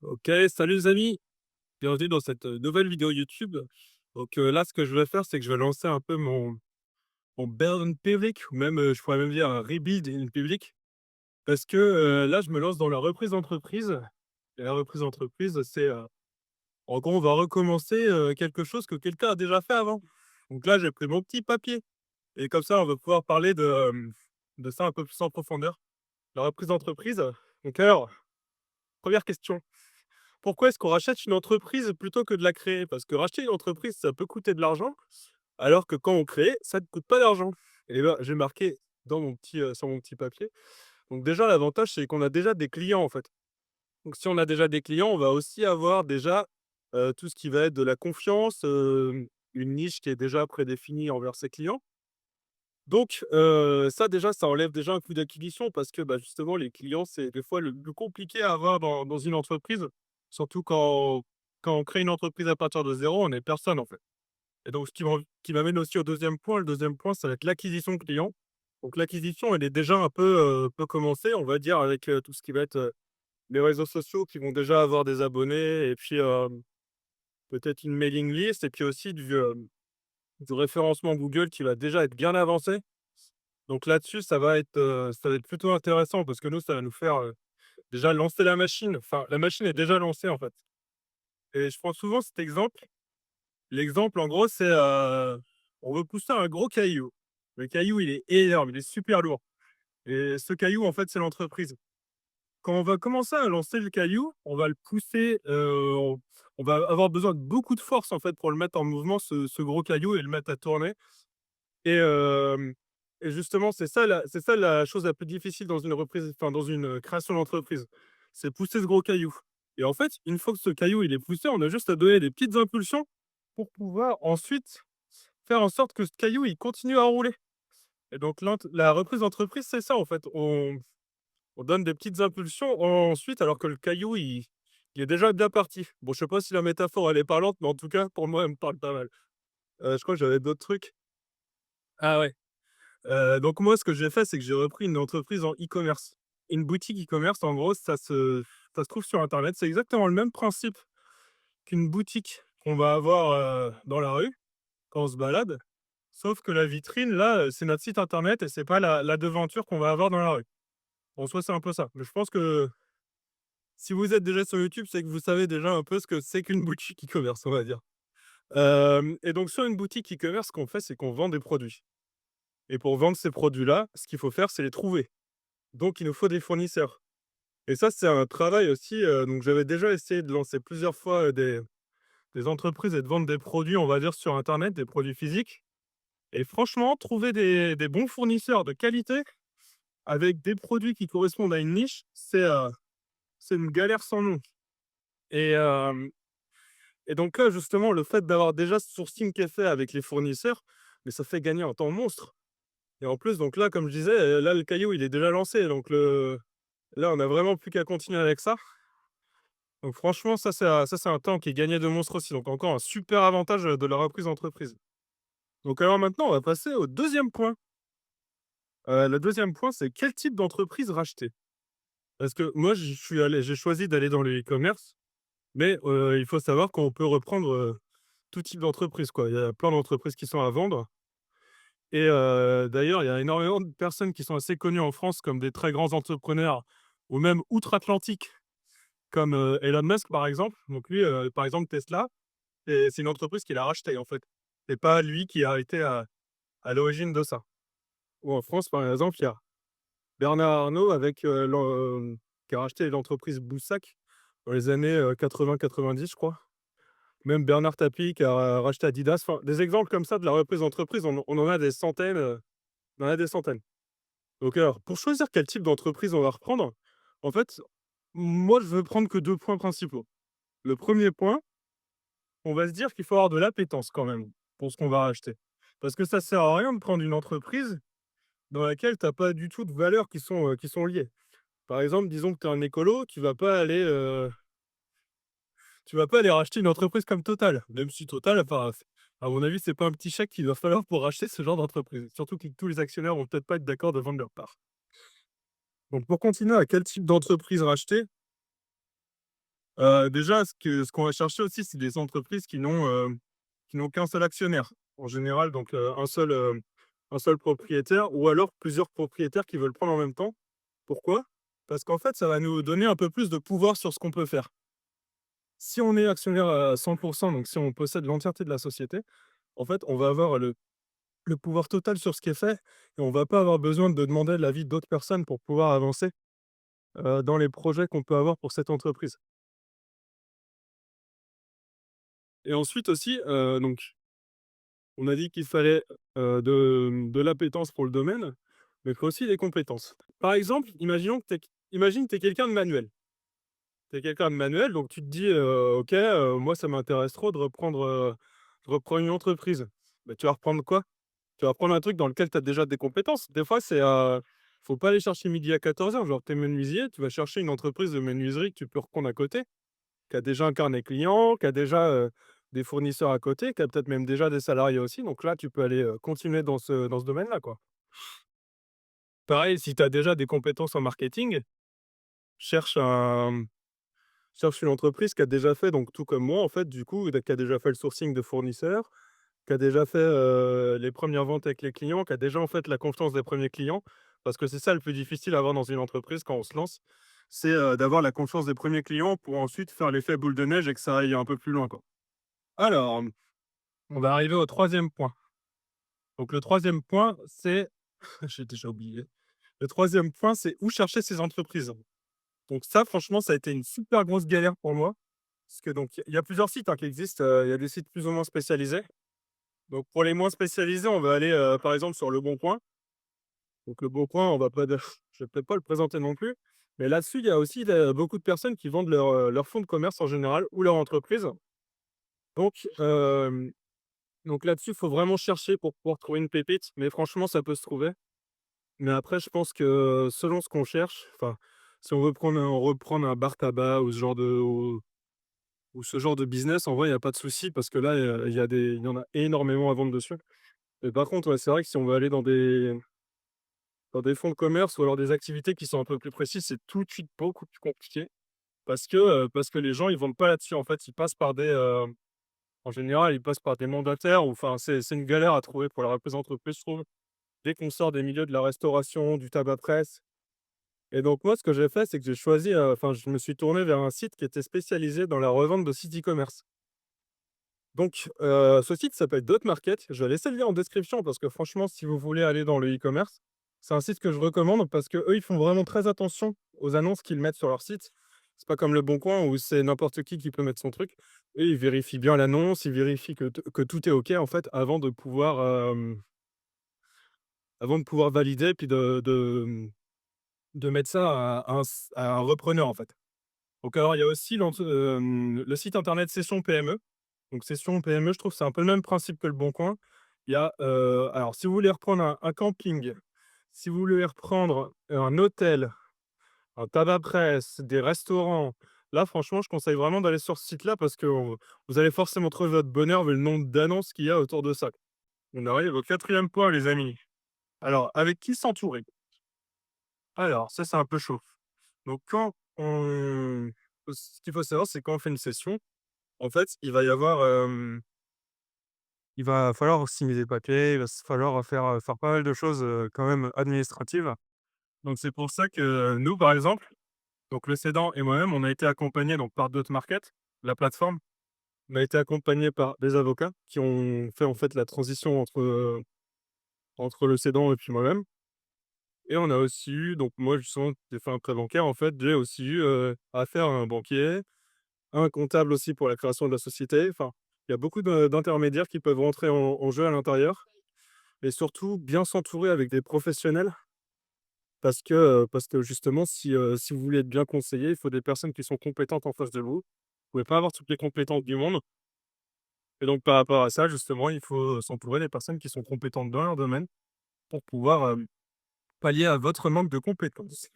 OK, salut les amis, bienvenue dans cette, nouvelle vidéo YouTube. Donc, là, ce que je vais faire, c'est que je vais lancer un peu mon build in public ou même, je pourrais même dire un rebuild in public parce que, là, je me lance dans la reprise d'entreprise et la reprise d'entreprise, c'est, en gros, on va recommencer, quelque chose que quelqu'un a déjà fait avant. Donc là, j'ai pris mon petit papier et comme ça, on va pouvoir parler de ça un peu plus en profondeur. La reprise d'entreprise, donc alors, 1re question. Pourquoi est-ce qu'on rachète une entreprise plutôt que de la créer? Parce que racheter une entreprise, ça peut coûter de l'argent, alors que quand on crée, ça ne coûte pas d'argent. Et ben, j'ai marqué dans mon petit, sur mon petit papier. Donc déjà, l'avantage, c'est qu'on a déjà des clients, en fait. Donc si on a déjà des clients, on va aussi avoir déjà, tout ce qui va être de la confiance, une niche qui est déjà prédéfinie envers ses clients. Donc ça déjà, ça enlève déjà un coût d'acquisition parce que, bah, justement, les clients, c'est des fois le plus compliqué à avoir dans une entreprise. Surtout quand on crée une entreprise à partir de zéro, on est personne, en fait. Et donc ce qui m'amène aussi au deuxième point. Le deuxième point, ça va être l'acquisition client. Donc l'acquisition, elle est déjà un peu commencée, on va dire, avec, tout ce qui va être, les réseaux sociaux qui vont déjà avoir des abonnés et puis, peut-être une mailing list et puis aussi du référencement Google qui va déjà être bien avancé. Donc là-dessus, ça va être plutôt intéressant parce que nous, ça va nous faire, déjà lancer la machine. Enfin, la machine est déjà lancée, en fait. Et je prends souvent cet exemple. L'exemple, en gros, c'est, on veut pousser un gros caillou. Le caillou, il est énorme, il est super lourd et ce caillou, en fait, c'est l'entreprise. Quand on va commencer à lancer le caillou, on va le pousser, on va avoir besoin de beaucoup de force, en fait, pour le mettre en mouvement, ce gros caillou et le mettre à tourner. Et justement, c'est ça la chose la plus difficile dans une reprise, enfin dans une, création d'entreprise. C'est pousser ce gros caillou. Et en fait, une fois que ce caillou il est poussé, on a juste à donner des petites impulsions pour pouvoir ensuite faire en sorte que ce caillou il continue à rouler. Et donc la reprise d'entreprise, c'est ça en fait. On donne des petites impulsions ensuite alors que le caillou il est déjà bien parti. Bon, je sais pas si la métaphore elle est parlante, mais en tout cas pour moi elle me parle pas mal. Je crois que j'avais d'autres trucs. Ah ouais. Donc moi, ce que j'ai fait, c'est que j'ai repris une entreprise en e-commerce. Une boutique e-commerce, en gros, ça se trouve sur internet. C'est exactement le même principe qu'une boutique qu'on va avoir, dans la rue, quand on se balade, sauf que la vitrine, là, c'est notre site internet et c'est pas la devanture qu'on va avoir dans la rue. En soi, c'est un peu ça. Mais je pense que si vous êtes déjà sur YouTube, c'est que vous savez déjà un peu ce que c'est qu'une boutique e-commerce, on va dire. Hem Et donc sur une boutique e-commerce, ce qu'on fait, c'est qu'on vend des produits et pour vendre ces produits-là, ce qu'il faut faire, c'est les trouver. Donc il nous faut des fournisseurs et ça, c'est un travail aussi, donc j'avais déjà essayé de lancer plusieurs fois, des entreprises et de vendre des produits, on va dire, sur internet, des produits physiques et franchement, trouver des bons fournisseurs de qualité avec des produits qui correspondent à une niche, c'est une galère sans nom et donc là, justement, le fait d'avoir déjà ce sourcing qui est fait avec les fournisseurs, mais ça fait gagner un temps monstre et en plus, donc là, comme je disais, là, le caillou, il est déjà lancé donc là, on a vraiment plus qu'à continuer avec ça. Donc franchement, ça, c'est un temps qui est gagné de monstres aussi, donc encore un super avantage, de la reprise d'entreprise. Donc alors maintenant, on va passer au deuxième point. Le deuxième point, c'est quel type d'entreprise racheter? Parce que moi, j'ai choisi d'aller dans le e-commerce, mais il faut savoir qu'on peut reprendre, tout type d'entreprise, quoi. Il y a plein d'entreprises qui sont à vendre et d'ailleurs, il y a énormément de personnes qui sont assez connues en France comme des très grands entrepreneurs ou même outre-Atlantique comme, Elon Musk, par exemple. Donc lui, par exemple, Tesla. Et c'est une entreprise qu'il a rachetée, en fait. C'est pas lui qui a été à l'origine de ça. Ou en France, par exemple, il y a Bernard Arnault avec, qui a racheté l'entreprise Boussac dans les années, 80-90, je crois. Même Bernard Tapie qui a racheté Adidas. Enfin, des exemples comme ça de la reprise d'entreprise, on en a des centaines, on en a des centaines. Donc alors, pour choisir quel type d'entreprise on va reprendre, en fait, moi, je veux prendre que 2 points principaux. Le premier point, on va se dire qu'il faut avoir de l'appétence quand même, pour ce qu'on va racheter. Parce que ça sert à rien de prendre une entreprise dans laquelle tu as pas du tout de valeurs qui sont liées. Par exemple, disons que tu es un écolo, tu vas pas aller racheter une entreprise comme Total. Même si Total, enfin, à mon avis, c'est pas un petit chèque qu'il va falloir pour racheter ce genre d'entreprise. Surtout que tous les actionnaires vont peut-être pas être d'accord de vendre leur part. Donc pour continuer à quel type d'entreprise racheter, Déjà, ce qu'on va chercher aussi, c'est des entreprises qui n'ont qu'un seul actionnaire, en général, donc un seul propriétaire ou alors plusieurs propriétaires qui veulent prendre en même temps. Pourquoi? Parce qu'en fait, ça va nous donner un peu plus de pouvoir sur ce qu'on peut faire. Si on est actionnaire à 100, donc si on possède l'entièreté de la société, en fait, on va avoir le pouvoir total sur ce qui est fait et on va pas avoir besoin de demander l'avis d'autres personnes pour pouvoir avancer, dans les projets qu'on peut avoir pour cette entreprise. Et ensuite aussi, donc on a dit qu'il fallait, de l'appétence pour le domaine, mais il faut aussi des compétences. Par exemple, imagine que tu es quelqu'un de manuel. Tu es quelqu'un de manuel, donc tu te dis: «OK, moi ça m'intéresse trop de reprendre une entreprise». Bah, tu vas reprendre quoi? Tu vas prendre un truc dans lequel tu as déjà des compétences. Des fois, faut pas aller chercher midi à 14 heures. Genre, tu es menuisier, tu vas chercher une entreprise de menuiserie que tu peux reprendre à côté, qui a déjà un carnet client, qui a déjà, des fournisseurs à côté, qui a peut-être même déjà des salariés aussi. Donc là, tu peux aller, continuer dans ce domaine-là, quoi. Pareil, si tu as déjà des compétences en marketing, cherche un cherche une entreprise qui a déjà fait, donc tout comme moi, en fait, du coup, qui a déjà fait le sourcing de fournisseurs, qui a déjà fait, les premières ventes avec les clients, qui a déjà, en fait, la confiance des premiers clients. Parce que c'est ça le plus difficile à avoir dans une entreprise quand on se lance, c'est, d'avoir la confiance des premiers clients pour ensuite faire l'effet boule de neige et que ça aille un peu plus loin, quoi. Alors, on va arriver au troisième point. Donc le troisième point, c'est j'ai déjà oublié. Le troisième point, c'est où chercher ces entreprises. Donc ça, franchement, ça a été une super grosse galère pour moi. Parce que donc il y a plusieurs sites, hein, qui existent, il y a des sites plus ou moins spécialisés. Donc pour les moins spécialisés, on va aller, par exemple sur Le Bon Coin. Donc Le Bon Coin, on va pas je vais peut-être pas le présenter non plus, mais là-dessus, il y a aussi beaucoup de personnes qui vendent leur fonds de commerce en général ou leur entreprise. Donc donc là-dessus, il faut vraiment chercher pour pouvoir trouver une pépite, mais franchement, ça peut se trouver. Mais après, je pense que selon ce qu'on cherche, enfin, si on veut reprendre un bar tabac ou ce genre de business, en vrai, il y a pas de souci parce que là, il y en a énormément à vendre dessus. Mais par contre, ouais, c'est vrai que si on veut aller dans des fonds de commerce ou alors des activités qui sont un peu plus précises, c'est tout de suite beaucoup plus compliqué parce que les gens, ils vendent pas là-dessus. En fait, en général, ils passent par des mandataires ou enfin, c'est une galère à trouver pour la entreprise, je trouve. Dès qu'on sort des milieux de la restauration, du tabac-presse. Et donc moi, ce que j'ai fait, c'est que j'ai choisi, enfin, je me suis tourné vers un site qui était spécialisé dans la revente de sites e-commerce. Donc, ce site s'appelle Dotmarket. Je vais laisser le lien en description parce que franchement, si vous voulez aller dans le e-commerce, c'est un site que je recommande parce qu'eux, ils font vraiment très attention aux annonces qu'ils mettent sur leur site. C'est pas comme Le Bon Coin où c'est n'importe qui peut mettre son truc. Eux, ils vérifient bien l'annonce, ils vérifient que tout est OK en fait avant de pouvoir valider puis de mettre ça à un repreneur en fait. Donc alors il y a aussi le site internet Session PME. Donc Session PME, je trouve que c'est un peu le même principe que Le Bon Coin. Il y a, alors si vous voulez reprendre un camping, si vous voulez reprendre un hôtel, un tabac-presse, des restaurants, là franchement, je conseille vraiment d'aller sur ce site-là parce que vous allez forcément trouver votre bonheur vu le nombre d'annonces qu'il y a autour de ça. On arrive au quatrième point les amis. Alors avec qui s'entourer? Alors ça, c'est un peu chaud. Donc ce qu'il faut savoir, c'est quand on fait une session, en fait, il va falloir signer des papiers, il va s falloir faire pas mal de choses, quand même administratives. Donc c'est pour ça que nous, par exemple, donc le cédant et moi-même, on a été accompagnés donc par Dotmarket, la plateforme. On a été accompagnés par des avocats qui ont fait, en fait, la transition entre le cédant et puis moi-même. Et on a aussi eu donc moi, justement, j'ai fait un prêt bancaire, en fait, j'ai aussi eu, affaire à un banquier, un comptable aussi pour la création de la société. Enfin, il y a beaucoup d'intermédiaires qui peuvent rentrer en jeu à l'intérieur. Et surtout, bien s'entourer avec des professionnels parce que justement, si vous voulez être bien conseillé, il faut des personnes qui sont compétentes en face de vous. Vous pouvez pas avoir toutes les compétences du monde et donc par rapport à ça, justement, il faut s'entourer des personnes qui sont compétentes dans leur domaine pour pouvoir, pallier à votre manque de compétences.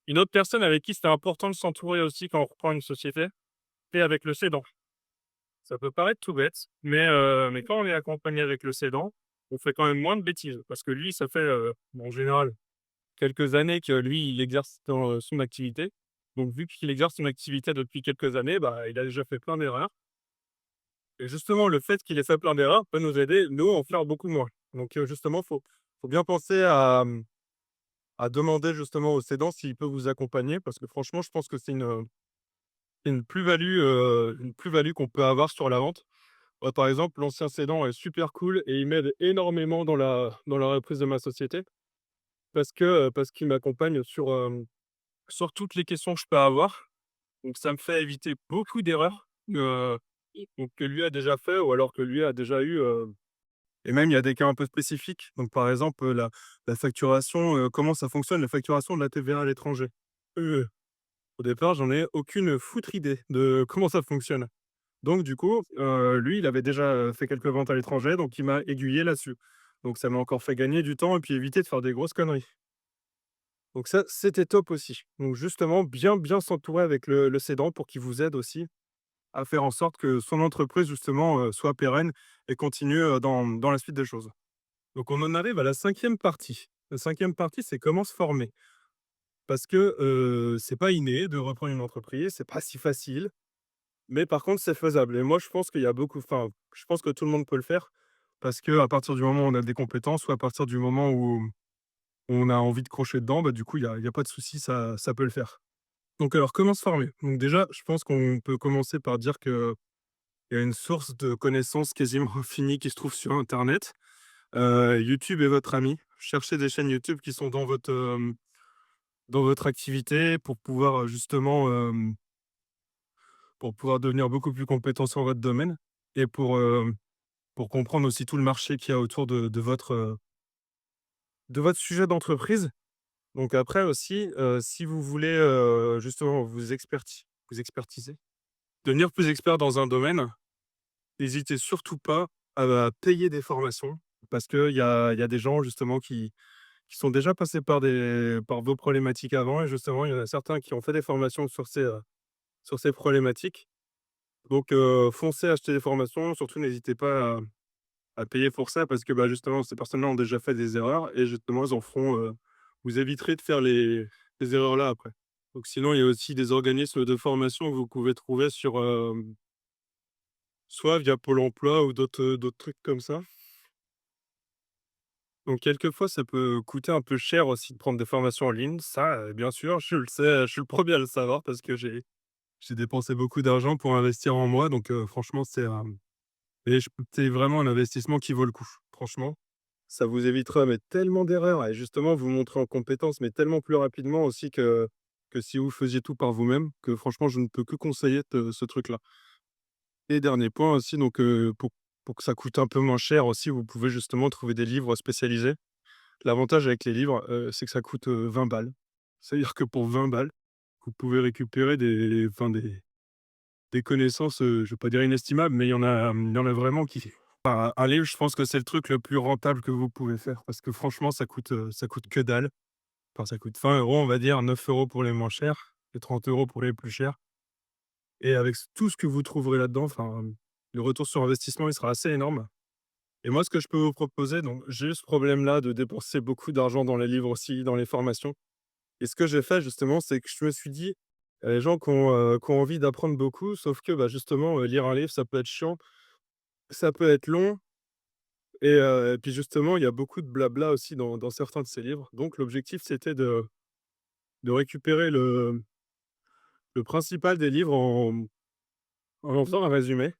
Une autre personne avec qui c'était important de s'entourer aussi quand on reprend une société, c'est avec le cédant. Ça peut paraître tout bête, mais quand on est accompagné avec le cédant, on fait quand même moins de bêtises parce que lui, ça fait, en général quelques années que lui, il exerce dans, son activité. Donc vu qu'il exerce son activité depuis quelques années, bah, il a déjà fait plein d'erreurs et justement le fait qu'il ait fait plein d'erreurs peut nous aider, nous, à en faire beaucoup moins. Donc justement, faut bien penser à demander justement au cédant s'il peut vous accompagner parce que franchement, je pense que c'est une plus-value qu'on peut avoir sur la vente. Moi, par exemple, l'ancien cédant est super cool et il m'aide énormément dans la reprise de ma société parce qu'il m'accompagne sur toutes les questions que je peux avoir. Donc ça me fait éviter beaucoup d'erreurs, donc que lui a déjà fait ou alors que lui a déjà eu, et même il y a des cas un peu spécifiques. Donc par exemple, la facturation, comment ça fonctionne, la facturation de la TVA à l'étranger? Heu, Au départ, j'en ai aucune foutre idée de comment ça fonctionne. Donc du coup, lui, il avait déjà, fait quelques ventes à l'étranger, donc il m'a aiguillé là-dessus. Donc ça m'a encore fait gagner du temps et puis éviter de faire des grosses conneries. Donc ça, c'était top aussi. Donc justement, bien s'entourer avec le cédant pour qu'il vous aide aussi à faire en sorte que son entreprise justement, soit pérenne et continue, dans la suite des choses. Donc on en arrive à la cinquième partie. La cinquième partie, c'est comment se former. Parce que, c'est pas inné de reprendre une entreprise, c'est pas si facile, mais par contre, c'est faisable et moi, je pense qu'il y a beaucoup enfin, je pense que tout le monde peut le faire parce que à partir du moment où on a des compétences ou à partir du moment où on a envie de crocher dedans, bah, du coup, il y a pas de souci, ça peut le faire. Donc alors, comment se former? Donc déjà, je pense qu'on peut commencer par dire qu'il y a une source de connaissances quasiment infinie qui se trouve sur internet. YouTube est votre ami. Cherchez des chaînes YouTube qui sont dans votre activité pour pouvoir, justement, pour pouvoir devenir beaucoup plus compétent sur votre domaine et pour comprendre aussi tout le marché qu'il y a autour de votre sujet d'entreprise. Donc après aussi, si vous voulez, justement vous expertiser, devenir plus expert dans un domaine, n'hésitez surtout pas à payer des formations parce qu'il y a des gens justement qui sont déjà passés par vos problématiques avant et justement, il y en a certains qui ont fait des formations sur ces problématiques. Donc foncez acheter des formations, surtout n'hésitez pas à payer pour ça parce que, bah, justement, ces personnes-là ont déjà fait des erreurs et justement, elles en feront, vous éviterez de faire les erreurs-là après. Donc sinon, il y a aussi des organismes de formation que vous pouvez trouver soit via Pôle emploi ou d'autres trucs comme ça. Donc quelquefois, ça peut coûter un peu cher aussi de prendre des formations en ligne. Ça, bien sûr, je le sais, je suis le premier à le savoir parce que j'ai dépensé beaucoup d'argent pour investir en moi donc franchement, c'est vraiment un investissement qui vaut le coup, franchement. Ça vous évitera, mais tellement d'erreurs et justement vous montrer en compétence, mais tellement plus rapidement aussi que si vous faisiez tout par vous-même, que franchement je ne peux que conseiller ce truc-là. Et dernier point aussi donc, pour que ça coûte un peu moins cher aussi, vous pouvez justement trouver des livres spécialisés. L'avantage avec les livres, c'est que ça coûte, 20 balles. C'est-à-dire que pour 20 balles, vous pouvez récupérer des connaissances, je vais pas dire inestimables, mais il y en a vraiment qui un livre, je pense que c'est le truc le plus rentable que vous pouvez faire parce que franchement, ça coûte que dalle. Enfin, ça coûte 20 €, on va dire, 9 € pour les moins chers et 30 € pour les plus chers et avec tout ce que vous trouverez là-dedans, enfin, le retour sur investissement, il sera assez énorme et moi, ce que je peux vous proposer donc j'ai eu ce problème-là de dépenser beaucoup d'argent dans les livres aussi, dans les formations et ce que j'ai fait justement, c'est que je me suis dit: «Il y a des gens qui ont envie d'apprendre beaucoup, sauf que, bah, justement, lire un livre, ça peut être chiant, ça peut être long». Et puis justement, il y a beaucoup de blabla aussi dans certains de ces livres. Donc l'objectif, c'était de récupérer le principal des livres en faisant un résumé.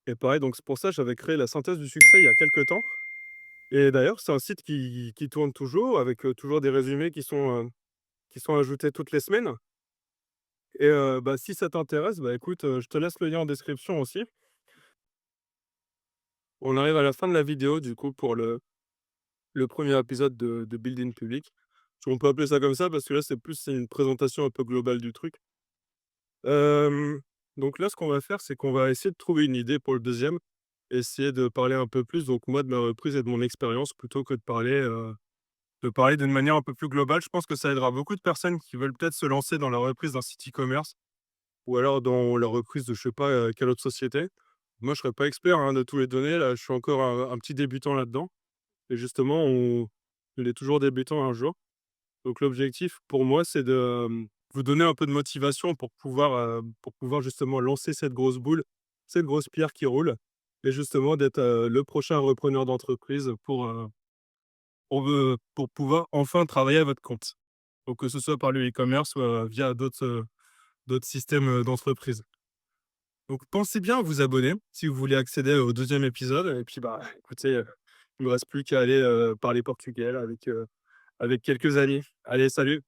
Et pareil, donc c'est pour ça, que j'avais créé la synthèse du succès il y a quelque temps. Et d'ailleurs, c'est un site qui tourne toujours avec, toujours des résumés qui sont ajoutés toutes les semaines. Et bah, si ça t'intéresse, bah, écoute, je te laisse le lien en description aussi. On arrive à la fin de la vidéo du coup pour le premier épisode de Building Public. On peut appeler ça comme ça parce que là, c'est une présentation un peu globale du truc. Hem, donc là, ce qu'on va faire, c'est qu'on va essayer de trouver une idée pour le deuxième, essayer de parler un peu plus, donc moi, de ma reprise et de mon expérience plutôt que de parler d'une manière un peu plus globale. Je pense que ça aidera beaucoup de personnes qui veulent peut-être se lancer dans la reprise d'un site e-commerce ou alors dans la reprise de je sais pas, quelle autre société. Moi, je serais pas expert, hein, de tous les données, là, je suis encore un petit débutant là-dedans et justement, on est toujours débutant un jour. Donc l'objectif pour moi, c'est vous donner un peu de motivation pour pouvoir justement lancer cette grosse boule, cette grosse pierre qui roule et justement d'être, le prochain repreneur d'entreprise pour pouvoir enfin travailler à votre compte. Donc que ce soit par le e-commerce ou, via d'autres systèmes, d'entreprise. Donc pensez bien à vous abonner si vous voulez accéder au deuxième épisode et puis, bah, écoutez, il me reste plus qu'à aller, parler portugais là avec quelques amis. Allez, salut!